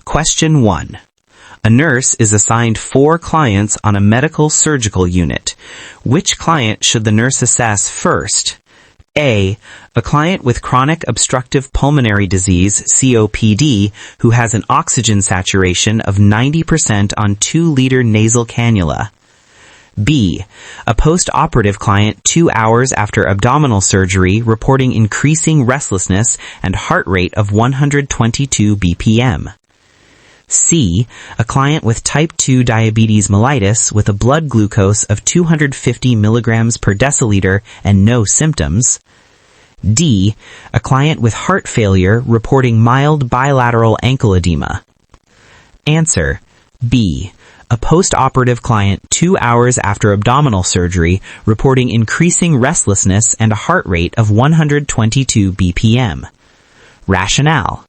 Question 1. A nurse is assigned 4 clients on a medical surgical unit. Which client should the nurse assess first? A client with chronic obstructive pulmonary disease, COPD, who has an oxygen saturation of 90% on 2-liter nasal cannula. B, a post-operative client 2 hours after abdominal surgery reporting increasing restlessness and heart rate of 122 BPM. C, a client with type 2 diabetes mellitus with a blood glucose of 250 milligrams per deciliter and no symptoms. D, a client with heart failure reporting mild bilateral ankle edema. Answer: B, a post-operative client 2 hours after abdominal surgery reporting increasing restlessness and a heart rate of 122 BPM. Rationale: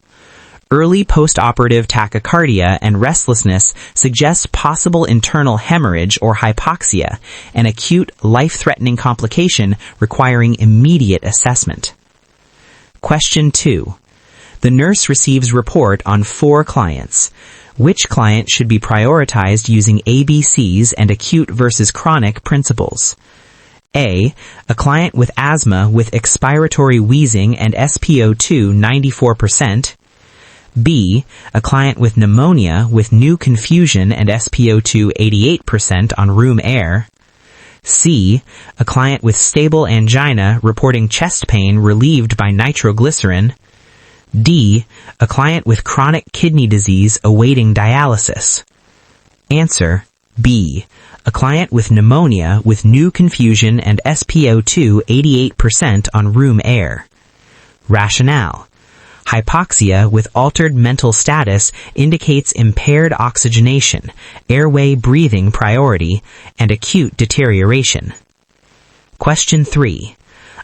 early post-operative tachycardia and restlessness suggest possible internal hemorrhage or hypoxia, an acute, life-threatening complication requiring immediate assessment. Question 2. The nurse receives report on 4 clients. Which client should be prioritized using ABCs and acute versus chronic principles? A client with asthma with expiratory wheezing and SpO2 94%. B, a client with pneumonia with new confusion and SpO2 88% on room air. C, a client with stable angina reporting chest pain relieved by nitroglycerin. D, a client with chronic kidney disease awaiting dialysis. Answer: B, a client with pneumonia with new confusion and SpO2 88% on room air. Rationale: hypoxia with altered mental status indicates impaired oxygenation, airway breathing priority, and acute deterioration. Question 3.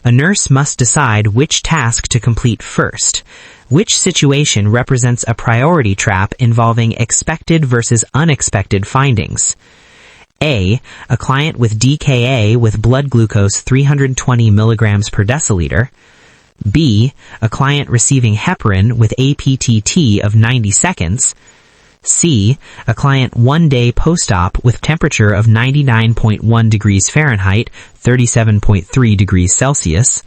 A nurse must decide which task to complete first. Which situation represents a priority trap involving expected versus unexpected findings? A client with DKA with blood glucose 320 milligrams per deciliter. B, a client receiving heparin with APTT of 90 seconds. C, a client 1 day post-op with temperature of 99.1 degrees Fahrenheit, 37.3 degrees Celsius.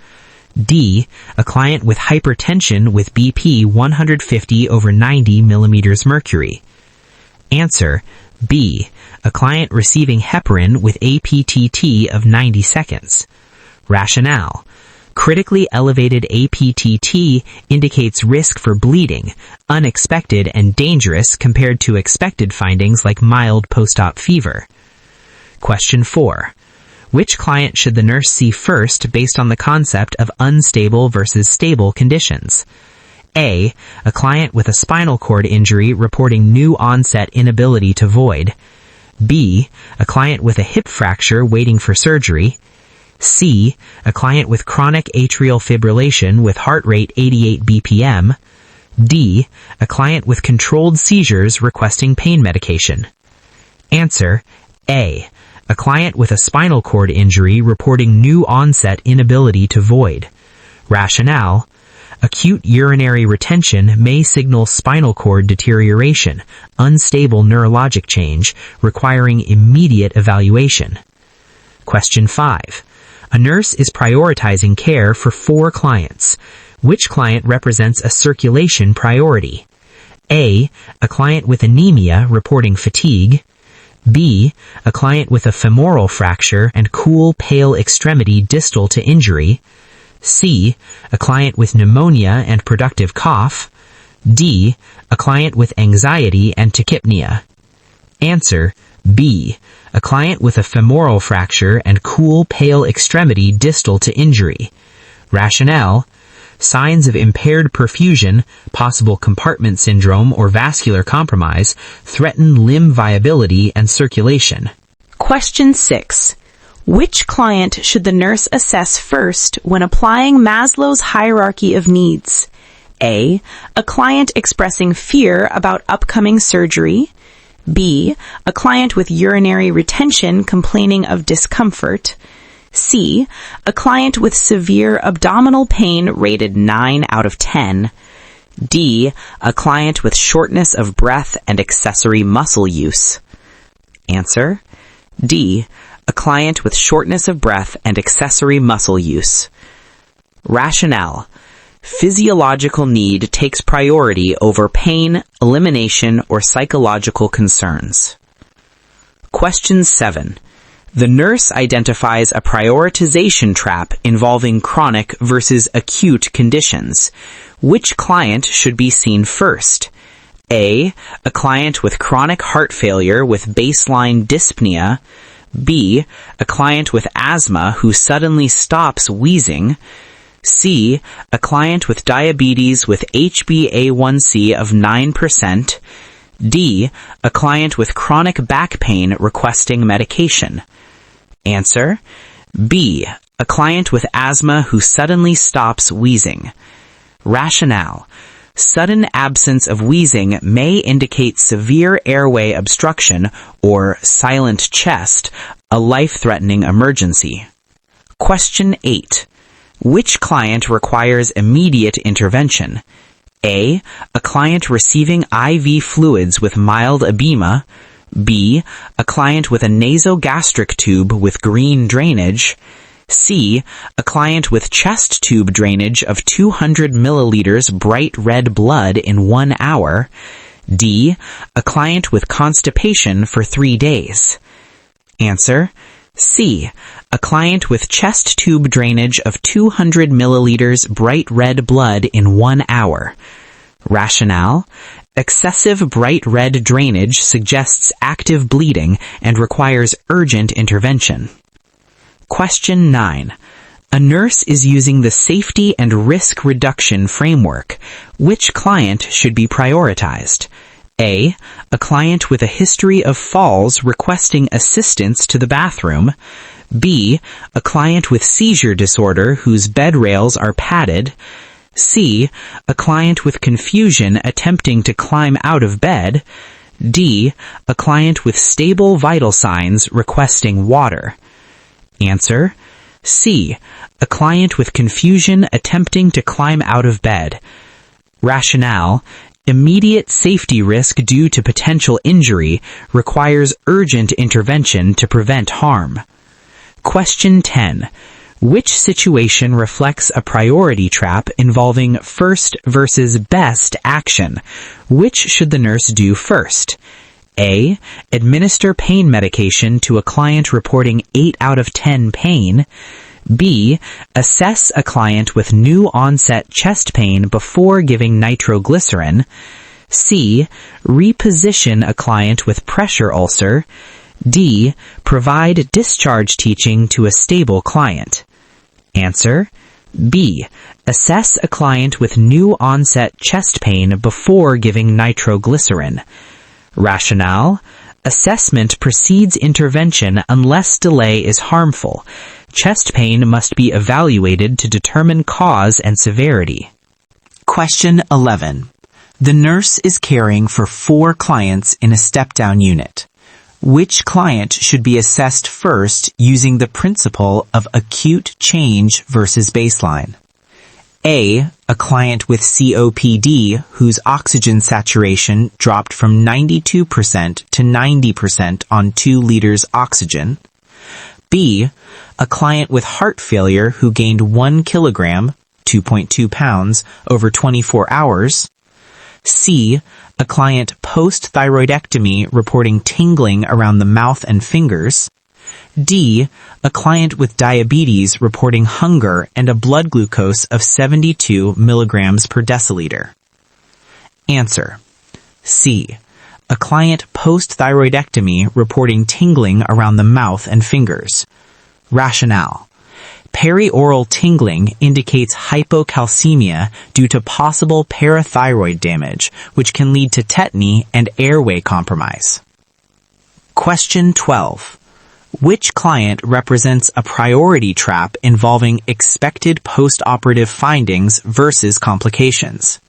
D, a client with hypertension with BP 150 over 90 millimeters mercury. Answer: B, a client receiving heparin with APTT of 90 seconds. Rationale: critically elevated APTT indicates risk for bleeding, unexpected and dangerous compared to expected findings like mild post-op fever. Question 4. Which client should the nurse see first based on the concept of unstable versus stable conditions? A client with a spinal cord injury reporting new onset inability to void. B, a client with a hip fracture waiting for surgery. C, a client with chronic atrial fibrillation with heart rate 88 BPM. D, a client with controlled seizures requesting pain medication. Answer: A, a client with a spinal cord injury reporting new onset inability to void. Rationale: acute urinary retention may signal spinal cord deterioration, unstable neurologic change, requiring immediate evaluation. Question 5. A nurse is prioritizing care for 4 clients. Which client represents a circulation priority? A client with anemia reporting fatigue. B, a client with a femoral fracture and cool, pale extremity distal to injury. C, a client with pneumonia and productive cough. D, a client with anxiety and tachypnea. Answer: B, a client with a femoral fracture and cool, pale extremity distal to injury. Rationale: signs of impaired perfusion, possible compartment syndrome or vascular compromise, threaten limb viability and circulation. Question 6. Which client should the nurse assess first when applying Maslow's hierarchy of needs? A client expressing fear about upcoming surgery. B, a client with urinary retention complaining of discomfort. C, a client with severe abdominal pain rated 9 out of 10. D. A client with shortness of breath and accessory muscle use. Answer: D. A client with shortness of breath and accessory muscle use. Rationale: physiological need takes priority over pain, elimination, or psychological concerns. Question 7. The nurse identifies a prioritization trap involving chronic versus acute conditions. Which client should be seen first? A. A client with chronic heart failure with baseline dyspnea. B. A client with asthma who suddenly stops wheezing. C. A client with diabetes with HbA1c of 9%. D. A client with chronic back pain requesting medication. Answer: B. A client with asthma who suddenly stops wheezing. Rationale: sudden absence of wheezing may indicate severe airway obstruction or silent chest, a life-threatening emergency. Question 8. Which client requires immediate intervention? A. A client receiving IV fluids with mild edema. B. A client with a nasogastric tube with green drainage. C. A client with chest tube drainage of 200 milliliters bright red blood in 1 hour. D. A client with constipation for 3 days. Answer: C. A client with chest tube drainage of 200 milliliters bright red blood in 1 hour. Rationale: excessive bright red drainage suggests active bleeding and requires urgent intervention. Question 9. A nurse is using the safety and risk reduction framework. Which client should be prioritized? A. A client with a history of falls requesting assistance to the bathroom. B. A client with seizure disorder whose bed rails are padded. C. A client with confusion attempting to climb out of bed. D. A client with stable vital signs requesting water. Answer: C. A client with confusion attempting to climb out of bed. Rationale: immediate safety risk due to potential injury requires urgent intervention to prevent harm. Question 10. Which situation reflects a priority trap involving first versus best action? Which should the nurse do first? A. Administer pain medication to a client reporting 8 out of 10 pain. B. Assess a client with new onset chest pain before giving nitroglycerin. C. Reposition a client with pressure ulcer. D. Provide discharge teaching to a stable client. Answer: B. Assess a client with new onset chest pain before giving nitroglycerin. Rationale: assessment precedes intervention unless delay is harmful. Chest pain must be evaluated to determine cause and severity. Question 11. The nurse is caring for 4 clients in a step-down unit. Which client should be assessed first using the principle of acute change versus baseline? A. A client with COPD whose oxygen saturation dropped from 92% to 90% on 2 liters oxygen. B. A client with heart failure who gained 1 kilogram, 2.2 pounds, over 24 hours. C. A client post-thyroidectomy reporting tingling around the mouth and fingers. D. A client with diabetes reporting hunger and a blood glucose of 72 milligrams per deciliter. Answer: C. A client post-thyroidectomy reporting tingling around the mouth and fingers. Rationale: perioral tingling indicates hypocalcemia due to possible parathyroid damage, which can lead to tetany and airway compromise. Question 12. Which client represents a priority trap involving expected post-operative findings versus complications?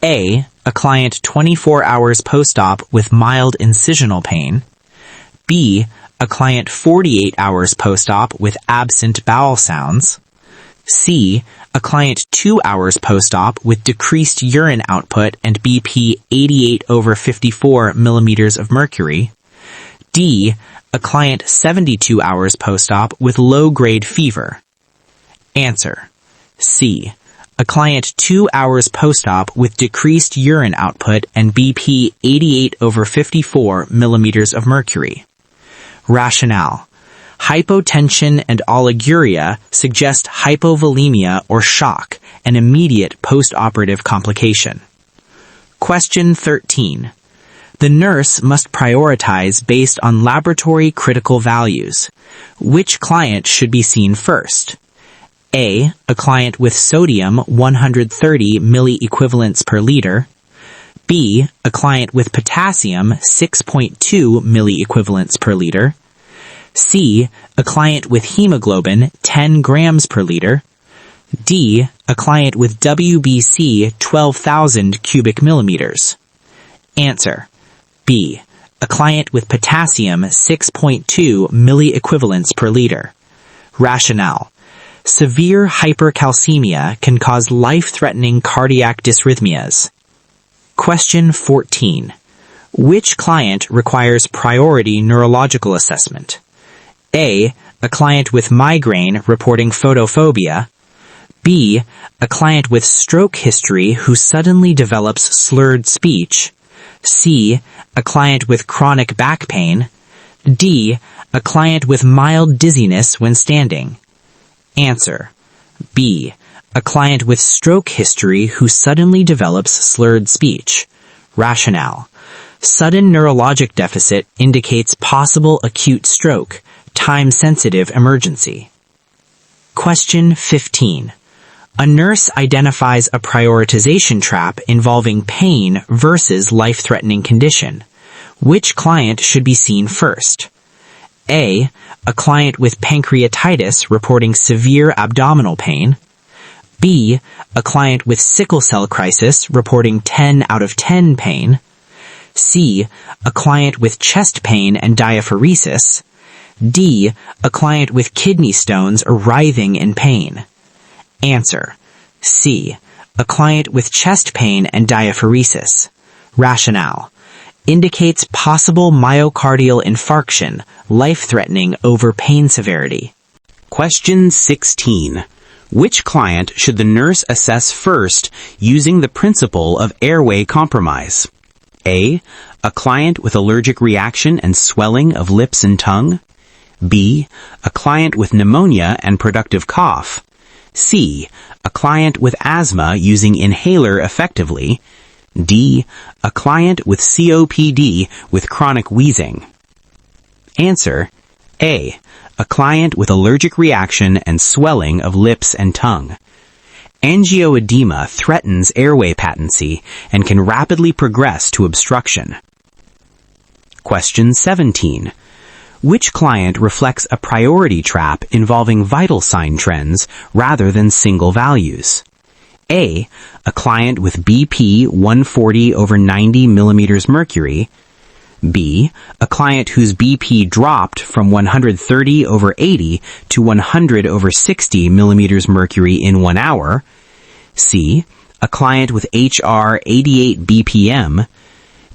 A. A client 24 hours post-op with mild incisional pain. B. A client 48 hours post-op with absent bowel sounds. C. A client 2 hours post-op with decreased urine output and BP 88/54 millimeters of mercury. D. A client 72 hours post-op with low-grade fever. Answer: C. A client 2 hours post-op with decreased urine output and BP 88/54 millimeters of mercury. Rationale: hypotension and oliguria suggest hypovolemia or shock, an immediate post-operative complication. Question 13. The nurse must prioritize based on laboratory critical values. Which client should be seen first? A. A client with sodium 130 milliequivalents per liter. B. A client with potassium 6.2 milliequivalents per liter. C. A client with hemoglobin 10 grams per liter. D. A client with WBC 12,000 cubic millimeters. Answer: B. A client with potassium 6.2 milliequivalents per liter. Rationale: severe hypercalcemia can cause life-threatening cardiac dysrhythmias. Question 14. Which client requires priority neurological assessment? A. A client with migraine reporting photophobia. B. A client with stroke history who suddenly develops slurred speech. C. A client with chronic back pain. D. A client with mild dizziness when standing. Answer: B. A client with stroke history who suddenly develops slurred speech. Rationale: sudden neurologic deficit indicates possible acute stroke, time-sensitive emergency. Question 15. A nurse identifies a prioritization trap involving pain versus life-threatening condition. Which client should be seen first? A. A client with pancreatitis reporting severe abdominal pain. B. A client with sickle cell crisis reporting 10 out of 10 pain. C. A client with chest pain and diaphoresis. D. A client with kidney stones writhing in pain. Answer: C. A client with chest pain and diaphoresis. Rationale: indicates possible myocardial infarction, life-threatening over pain severity. Question 16. Which client should the nurse assess first using the principle of airway compromise? A. A client with allergic reaction and swelling of lips and tongue. B. A client with pneumonia and productive cough. C. A client with asthma using inhaler effectively. D. A client with COPD with chronic wheezing. Answer: A. A client with allergic reaction and swelling of lips and tongue. Angioedema threatens airway patency and can rapidly progress to obstruction. Question 17. Which client reflects a priority trap involving vital sign trends rather than single values? A. A client with BP 140/90 millimeters mercury. B. A client whose BP dropped from 130/80 to 100/60 millimeters mercury in 1 hour. C. A client with HR 88 BPM.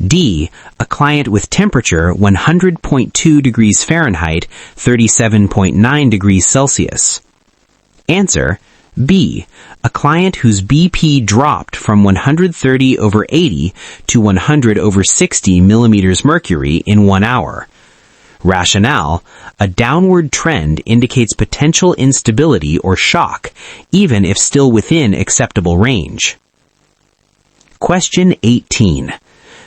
D. A client with temperature 100.2 degrees Fahrenheit, 37.9 degrees Celsius. Answer: B. A client whose BP dropped from 130/80 to 100/60 millimeters mercury in 1 hour. Rationale: a downward trend indicates potential instability or shock, even if still within acceptable range. Question 18.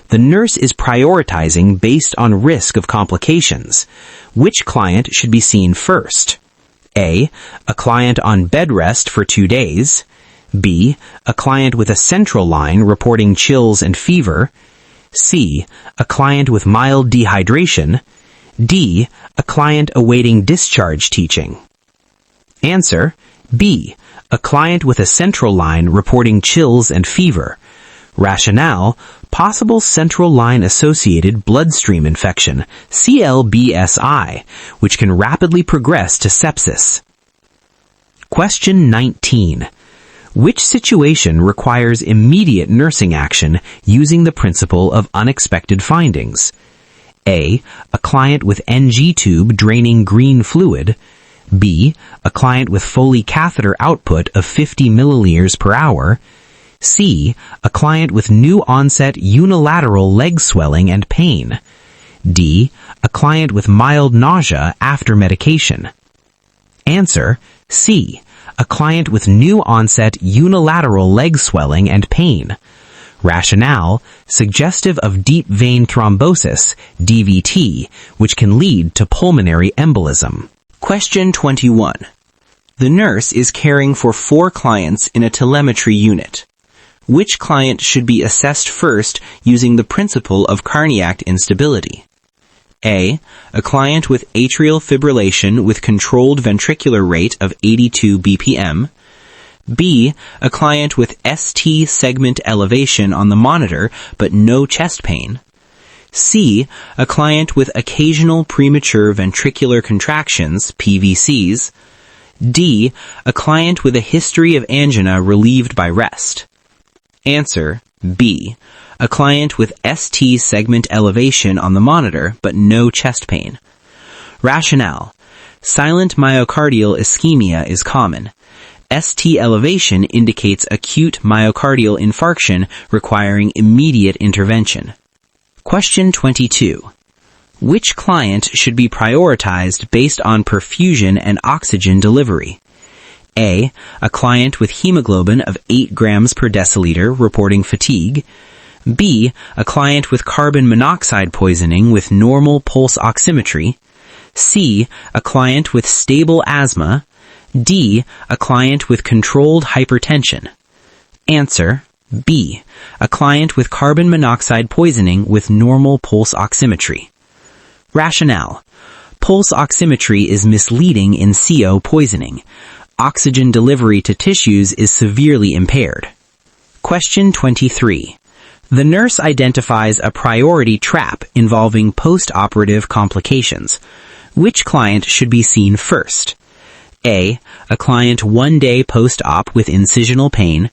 The nurse is prioritizing based on risk of complications. Which client should be seen first? A. A client on bed rest for 2 days. B. A client with a central line reporting chills and fever. C. A client with mild dehydration. D. A client awaiting discharge teaching. Answer: B. A client with a central line reporting chills and fever. Rationale: possible central line associated bloodstream infection, CLBSI, which can rapidly progress to sepsis. Question 19. Which situation requires immediate nursing action using the principle of unexpected findings? A. A client with NG tube draining green fluid. B. A client with Foley catheter output of 50 milliliters per hour. C. A client with new onset unilateral leg swelling and pain. D. A client with mild nausea after medication. Answer: C. A client with new onset unilateral leg swelling and pain. Rationale: suggestive of deep vein thrombosis, DVT, which can lead to pulmonary embolism. Question 21. The nurse is caring for 4 clients in a telemetry unit. Which client should be assessed first using the principle of cardiac instability? A. A client with atrial fibrillation with controlled ventricular rate of 82 BPM. B. A client with ST segment elevation on the monitor but no chest pain. C. A client with occasional premature ventricular contractions, PVCs. D. A client with a history of angina relieved by rest. Answer: B. A client with ST segment elevation on the monitor but no chest pain. Rationale: silent myocardial ischemia is common. ST elevation indicates acute myocardial infarction requiring immediate intervention. Question 22. Which client should be prioritized based on perfusion and oxygen delivery? A. A client with hemoglobin of 8 grams per deciliter reporting fatigue. B. A client with carbon monoxide poisoning with normal pulse oximetry. C. A client with stable asthma. D. A client with controlled hypertension. Answer: B. A client with carbon monoxide poisoning with normal pulse oximetry. Rationale: pulse oximetry is misleading in CO poisoning. Oxygen delivery to tissues is severely impaired. Question 23. The nurse identifies a priority trap involving post-operative complications. Which client should be seen first? A. A client 1 day post-op with incisional pain.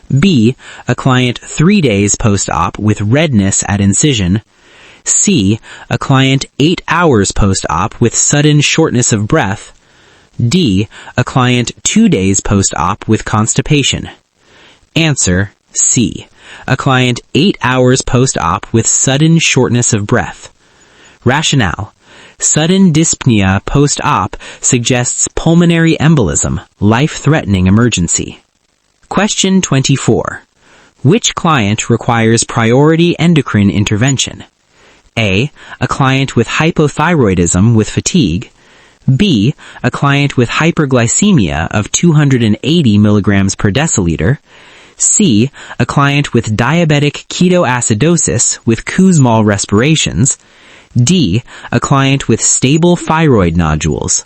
B. A client 3 days post-op with redness at incision. C. A client 8 hours post-op with sudden shortness of breath. D. A client 2 days post-op with constipation. Answer: C. A client 8 hours post-op with sudden shortness of breath. Rationale: sudden dyspnea post-op suggests pulmonary embolism, life-threatening emergency. Question 24. Which client requires priority endocrine intervention? A. A client with hypothyroidism with fatigue. B. A client with hyperglycemia of 280 milligrams per deciliter. C. A client with diabetic ketoacidosis with Kussmaul respirations. D. A client with stable thyroid nodules.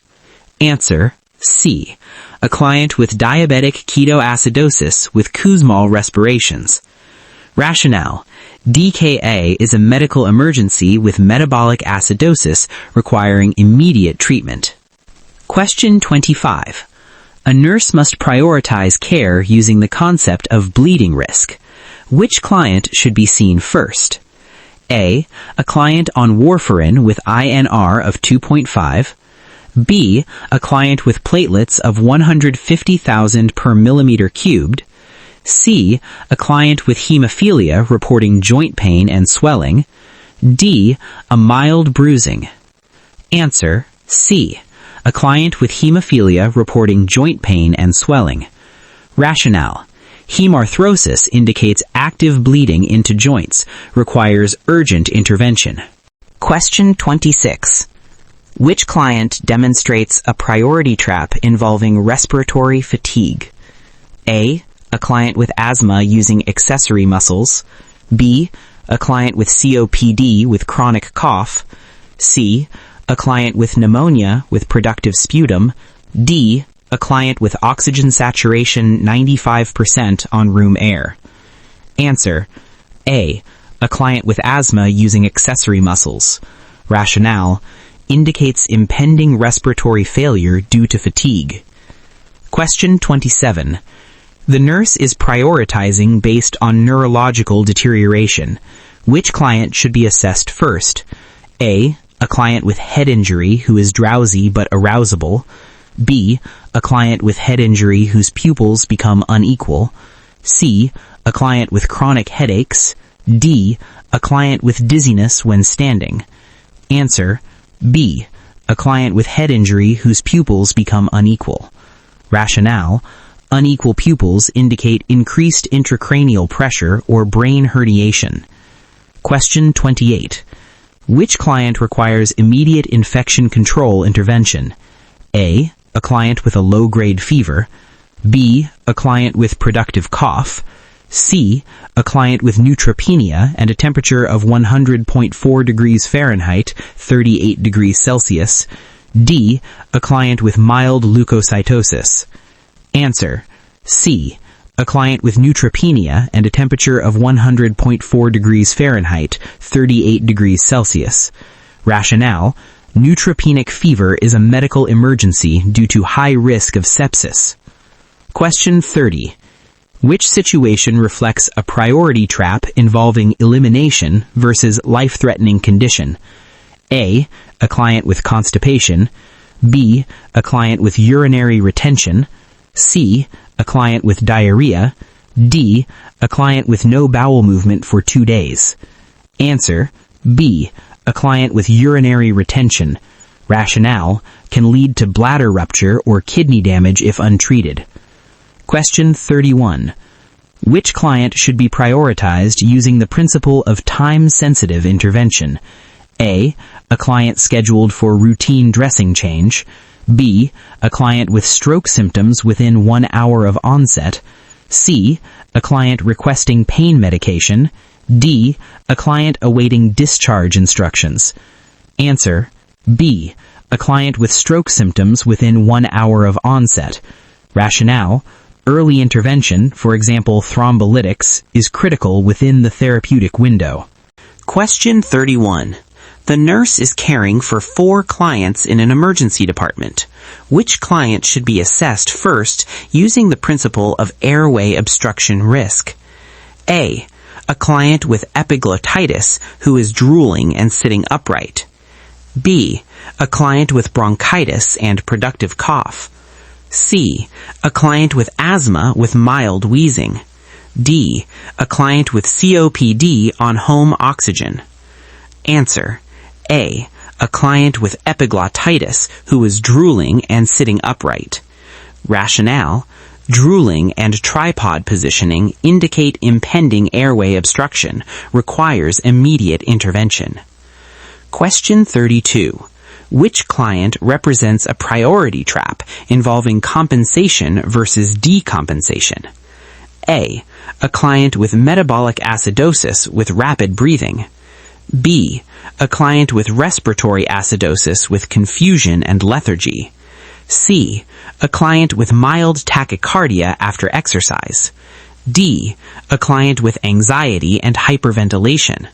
Answer: C. A client with diabetic ketoacidosis with Kussmaul respirations. Rationale: DKA is a medical emergency with metabolic acidosis requiring immediate treatment. Question 25. A nurse must prioritize care using the concept of bleeding risk. Which client should be seen first? A. A client on warfarin with INR of 2.5. B. A client with platelets of 150,000 per millimeter cubed. C. A client with hemophilia reporting joint pain and swelling. D. A mild bruising. Answer: C. A client with hemophilia reporting joint pain and swelling. Rationale: hemarthrosis indicates active bleeding into joints, requires urgent intervention. Question 26. Which client demonstrates a priority trap involving respiratory fatigue? A. A client with asthma using accessory muscles. B. A client with COPD with chronic cough. C. A client with pneumonia with productive sputum. D. A client with oxygen saturation 95% on room air. Answer: A. A client with asthma using accessory muscles. Rationale: indicates impending respiratory failure due to fatigue. Question 27. The nurse is prioritizing based on neurological deterioration. Which client should be assessed first? A client with head injury who is drowsy but arousable. B, a client with head injury whose pupils become unequal. C, a client with chronic headaches. D, a client with dizziness when standing. Answer, B, a client with head injury whose pupils become unequal. Rationale, unequal pupils indicate increased intracranial pressure or brain herniation. Question 28. Which client requires immediate infection control intervention? A client with a low-grade fever. B, a client with productive cough. C, a client with neutropenia and a temperature of 100.4 degrees Fahrenheit, 38 degrees Celsius. D, a client with mild leukocytosis. Answer, C, a client with neutropenia and a temperature of 100.4 degrees Fahrenheit, 38 degrees Celsius. Rationale, neutropenic fever is a medical emergency due to high risk of sepsis. Question 30. Which situation reflects a priority trap involving elimination versus life-threatening condition? A client with constipation. B, a client with urinary retention. C, a client with diarrhea. D, a client with no bowel movement for 2 days. Answer, B, a client with urinary retention. Rationale, can lead to bladder rupture or kidney damage if untreated. Question 31. Which client should be prioritized using the principle of time-sensitive intervention? A client scheduled for routine dressing change. B, a client with stroke symptoms within 1 hour of onset. C, a client requesting pain medication. D, a client awaiting discharge instructions. Answer, B, a client with stroke symptoms within 1 hour of onset. Rationale, early intervention, for example thrombolytics, is critical within the therapeutic window. Question 31. The nurse is caring for 4 clients in an emergency department. Which client should be assessed first using the principle of airway obstruction risk? A client with epiglottitis who is drooling and sitting upright. B, a client with bronchitis and productive cough. C, a client with asthma with mild wheezing. D, a client with COPD on home oxygen. Answer, A, a client with epiglottitis who is drooling and sitting upright. Rationale, drooling and tripod positioning indicate impending airway obstruction, requires immediate intervention. Question 32. Which client represents a priority trap involving compensation versus decompensation? A client with metabolic acidosis with rapid breathing. B, a client with respiratory acidosis with confusion and lethargy. C, a client with mild tachycardia after exercise. D, a client with anxiety and hyperventilation.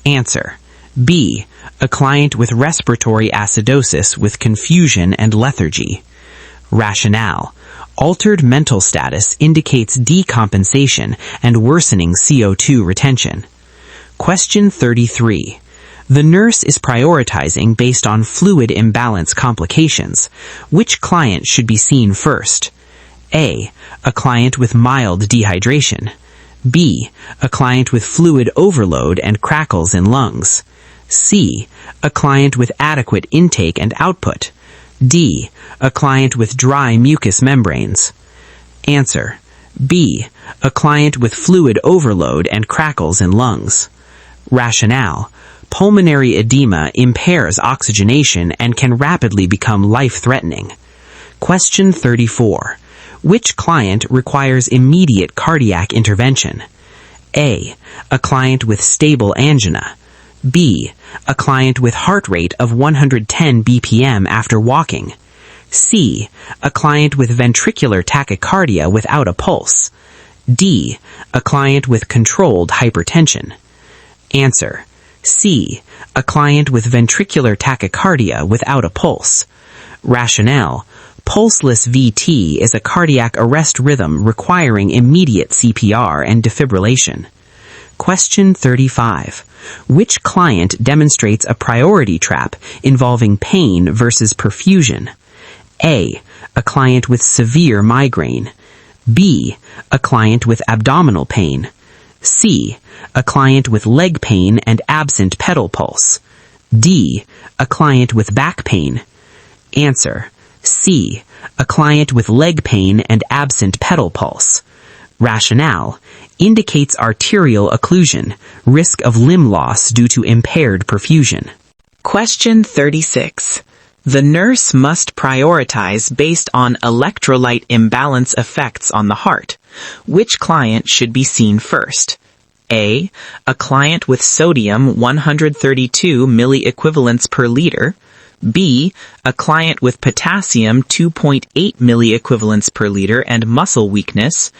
Answer, B, a client with respiratory acidosis with confusion and lethargy. Rationale, altered mental status indicates decompensation and worsening CO2 retention. Question 33. The nurse is prioritizing based on fluid imbalance complications. Which client should be seen first? A client with mild dehydration. B, a client with fluid overload and crackles in lungs. C, a client with adequate intake and output. D, a client with dry mucous membranes. Answer, B, a client with fluid overload and crackles in lungs. Rationale, pulmonary edema impairs oxygenation and can rapidly become life-threatening. Question 34. Which client requires immediate cardiac intervention? A client with stable angina. B, a client with heart rate of 110 BPM after walking. C, a client with ventricular tachycardia without a pulse. D, a client with controlled hypertension. Answer, C, a client with ventricular tachycardia without a pulse. Rationale, Pulseless VT is a cardiac arrest rhythm requiring immediate CPR and defibrillation. Question 35. Which client demonstrates a priority trap involving pain versus perfusion? A. A client with severe migraine. B. A client with abdominal pain. C. A client with leg pain and absent pedal pulse. D. A client with back pain. Answer. C. A client with leg pain and absent pedal pulse. Rationale. Indicates arterial occlusion, risk of limb loss due to impaired perfusion. Question 36. The nurse must prioritize based on electrolyte imbalance effects on the heart. Which client should be seen first? A. A client with sodium 132 milliequivalents per liter. B. A client with potassium 2.8 milliequivalents per liter and muscle weakness.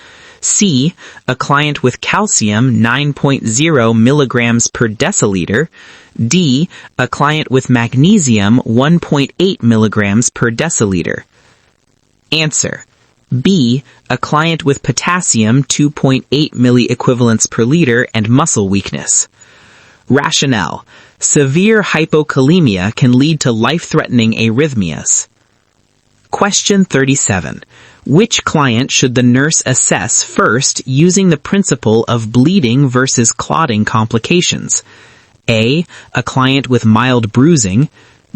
C. A client with calcium 9.0 milligrams per deciliter. D. A client with magnesium 1.8 milligrams per deciliter. Answer. B. A client with potassium 2.8 milliequivalents per liter and muscle weakness. Rationale. Severe hypokalemia can lead to life-threatening arrhythmias. Question 37. Which client should the nurse assess first using the principle of bleeding versus clotting complications? A. A client with mild bruising.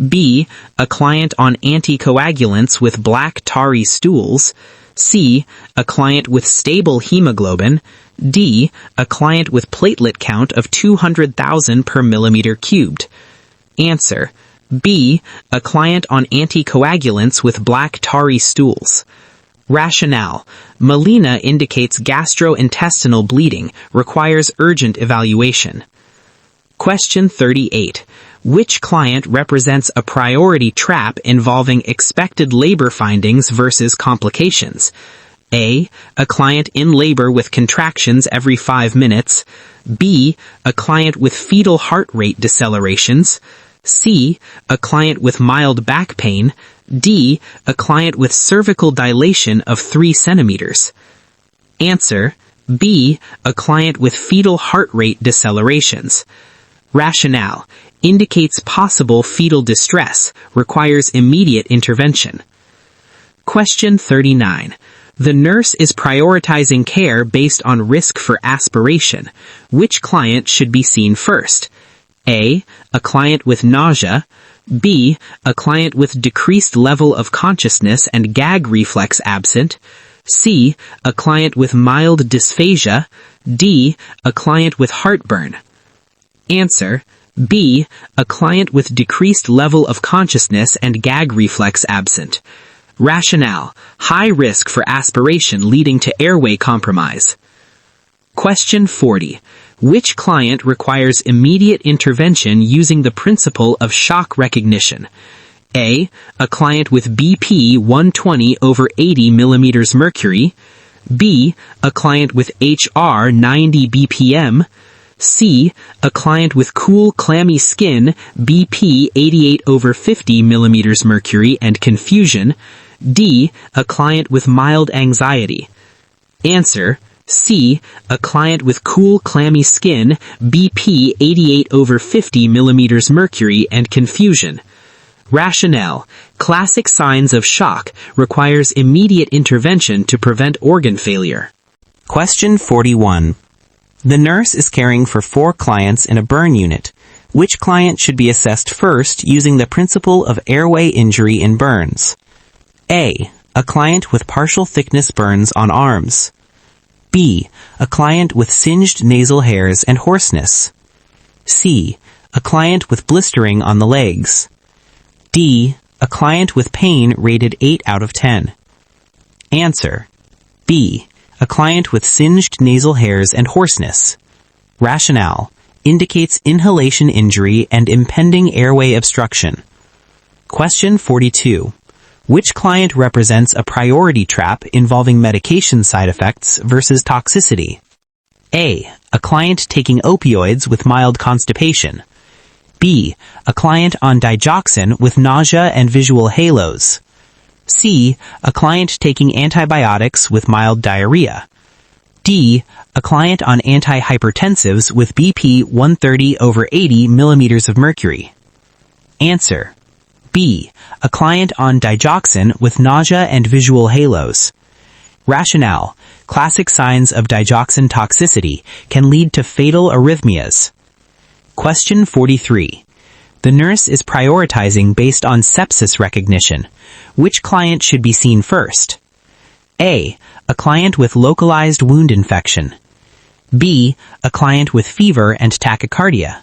B. A client on anticoagulants with black tarry stools. C. A client with stable hemoglobin. D. A client with platelet count of 200,000 per millimeter cubed. Answer. B. A client on anticoagulants with black tarry stools. Rationale. Melena indicates gastrointestinal bleeding, requires urgent evaluation. Question 38. Which client represents a priority trap involving expected labor findings versus complications? A. A client in labor with contractions every 5 minutes. B. A client with fetal heart rate decelerations. C. A client with mild back pain. D. A client with cervical dilation of 3 centimeters. Answer. B. A client with fetal heart rate decelerations. Rationale. Indicates possible fetal distress, requires immediate intervention. Question 39. The nurse is prioritizing care based on risk for aspiration. Which client should be seen first? A. A client with nausea. B. A client with decreased level of consciousness and gag reflex absent. C. A client with mild dysphagia. D. A client with heartburn. Answer. B. A client with decreased level of consciousness and gag reflex absent. Rationale. High risk for aspiration leading to airway compromise. Question 40. Which client requires immediate intervention using the principle of shock recognition? A. A client with BP 120 over 80 millimeters mercury. B. A client with HR 90 BPM. C. A client with cool clammy skin, BP 88 over 50 millimeters mercury and confusion. D. A client with mild anxiety. Answer. C. A client with cool clammy skin, BP 88 over 50 millimeters mercury and confusion. Rationale. Classic signs of shock, requires immediate intervention to prevent organ failure. Question 41. The nurse is caring for 4 clients in a burn unit. Which client should be assessed first using the principle of airway injury in burns? A. A client with partial thickness burns on arms. B. A client with singed nasal hairs and hoarseness. C. A client with blistering on the legs. D. A client with pain rated 8 out of 10. Answer. B. A client with singed nasal hairs and hoarseness. Rationale. Indicates inhalation injury and impending airway obstruction. Question 42. Which client represents a priority trap involving medication side effects versus toxicity? A. A client taking opioids with mild constipation. B. A client on digoxin with nausea and visual halos. C. A client taking antibiotics with mild diarrhea. D. A client on antihypertensives with BP 130/80 millimeters of mercury. Answer. B. A client on digoxin with nausea and visual halos. Rationale. Classic signs of digoxin toxicity can lead to fatal arrhythmias. Question 43. The nurse is prioritizing based on sepsis recognition. Which client should be seen first? A. A client with localized wound infection. B. A client with fever and tachycardia.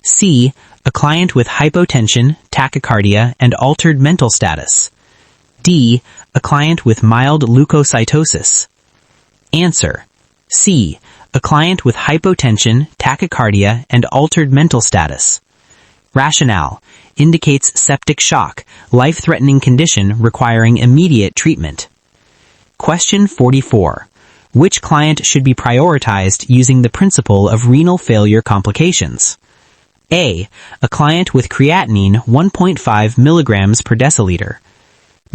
C. A client with hypotension, tachycardia, and altered mental status. D. A client with mild leukocytosis. Answer. C. A client with hypotension, tachycardia, and altered mental status. Rationale. Indicates septic shock, life-threatening condition requiring immediate treatment. Question 44. Which client should be prioritized using the principle of renal failure complications? A. A client with creatinine 1.5 milligrams per deciliter.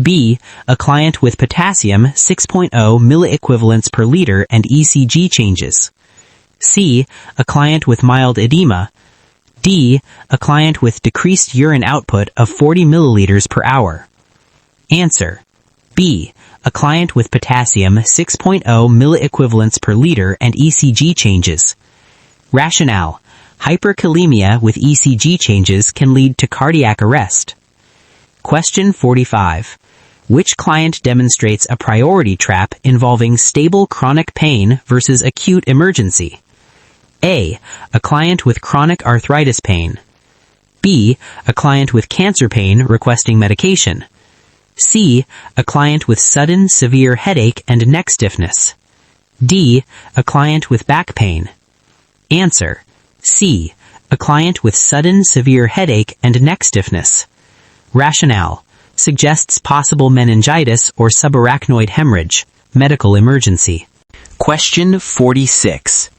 B. A client with potassium 6.0 milliequivalents per liter and ECG changes. C. A client with mild edema. D. A client with decreased urine output of 40 milliliters per hour. Answer. B. A client with potassium 6.0 milliequivalents per liter and ECG changes. Rationale. Hyperkalemia with ECG changes can lead to cardiac arrest. Question 45. Which client demonstrates a priority trap involving stable chronic pain versus acute emergency? A. A client with chronic arthritis pain. B. A client with cancer pain requesting medication. C. A client with sudden severe headache and neck stiffness. D. A client with back pain. Answer. C. A client with sudden severe headache and neck stiffness. Rationale. Suggests possible meningitis or subarachnoid hemorrhage. Medical emergency. Question 46.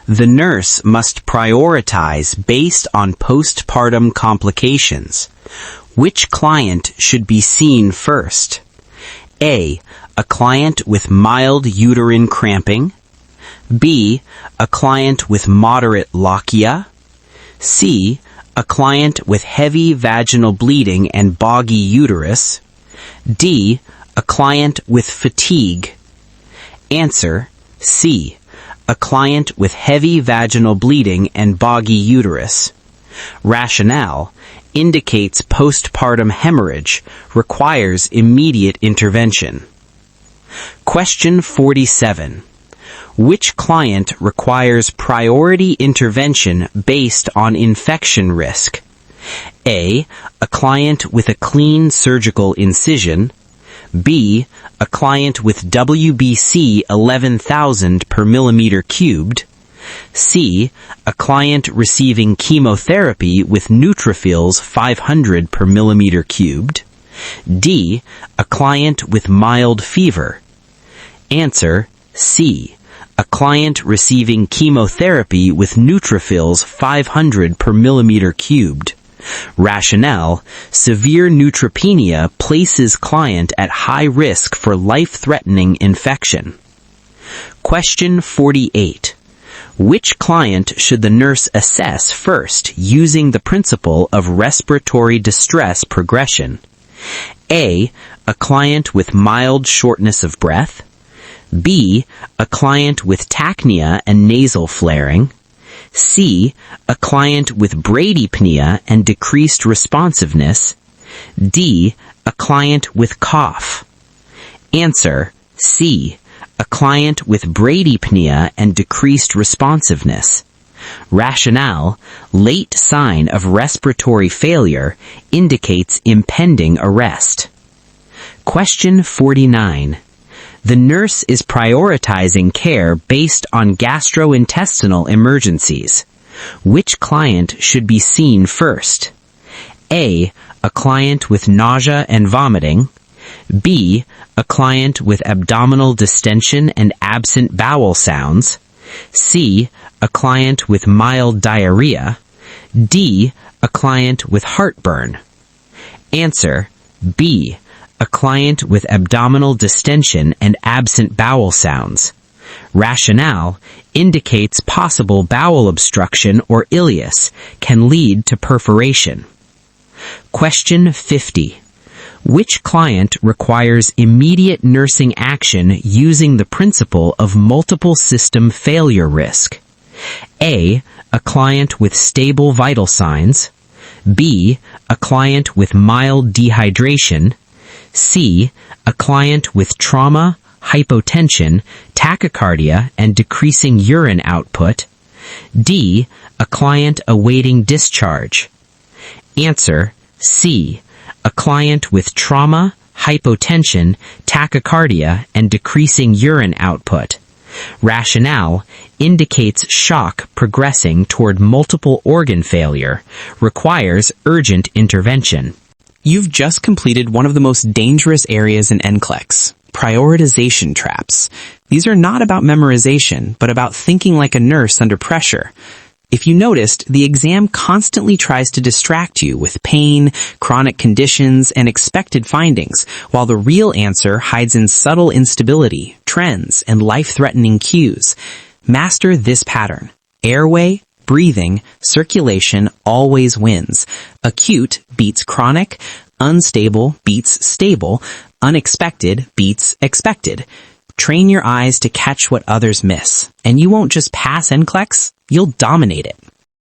The nurse must prioritize based on postpartum complications. Which client should be seen first? A. A client with mild uterine cramping. B. A client with moderate lochia. C. A client with heavy vaginal bleeding and boggy uterus. D. A client with fatigue. Answer. C. A client with heavy vaginal bleeding and boggy uterus. Rationale. Indicates postpartum hemorrhage, requires immediate intervention. Question 47. Which client requires priority intervention based on infection risk? A. A client with a clean surgical incision. B. A client with WBC 11,000 per millimeter cubed. C. A client receiving chemotherapy with neutrophils 500 per millimeter cubed. D. A client with mild fever. Answer. C. A client receiving chemotherapy with neutrophils 500 per millimeter cubed. Rationale. Severe neutropenia places client at high risk for life-threatening infection. Question 48. Which client should the nurse assess first using the principle of respiratory distress progression? A. A client with mild shortness of breath. B. A client with tachypnea and nasal flaring. C. A client with bradypnea and decreased responsiveness. D. A client with cough. Answer. C. A client with bradypnea and decreased responsiveness. Rationale. Late sign of respiratory failure indicates impending arrest. Question 49. The nurse is prioritizing care based on gastrointestinal emergencies. Which client should be seen first? A. A client with nausea and vomiting. B. A client with abdominal distension and absent bowel sounds. C. A client with mild diarrhea. D. A client with heartburn. Answer. B. A client with abdominal distension and absent bowel sounds. Rationale indicates possible bowel obstruction or ileus can lead to perforation. Question 50. Which client requires immediate nursing action using the principle of multiple system failure risk? A. A client with stable vital signs. B. A client with mild dehydration. C. A client with trauma, hypotension, tachycardia, and decreasing urine output. D. A client awaiting discharge. Answer: C. A client with trauma, hypotension, tachycardia, and decreasing urine output. Rationale indicates shock progressing toward multiple organ failure, requires urgent intervention. You've just completed one of the most dangerous areas in Nclex, prioritization traps. These are not about memorization, but about thinking like a nurse under pressure. If you noticed, the exam constantly tries to distract you with pain, chronic conditions, and expected findings, while the real answer hides in subtle instability, trends, and life-threatening cues. Master this pattern. Airway, breathing, circulation always wins. Acute beats chronic, unstable beats stable, unexpected beats expected. Train your eyes to catch what others miss, and you won't just pass Nclex, you'll dominate it.